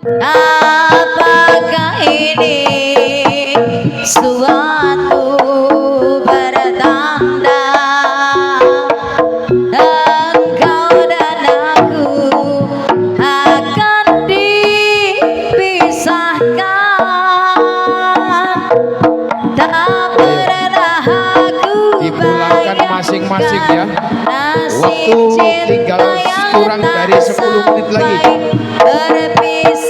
Apakah ini suatu pertanda engkau dan aku akan dipisahkan? Tak pernah aku dipulangkan masing-masing ya. Waktu tinggal kurang dari 10 menit lagi. berpisah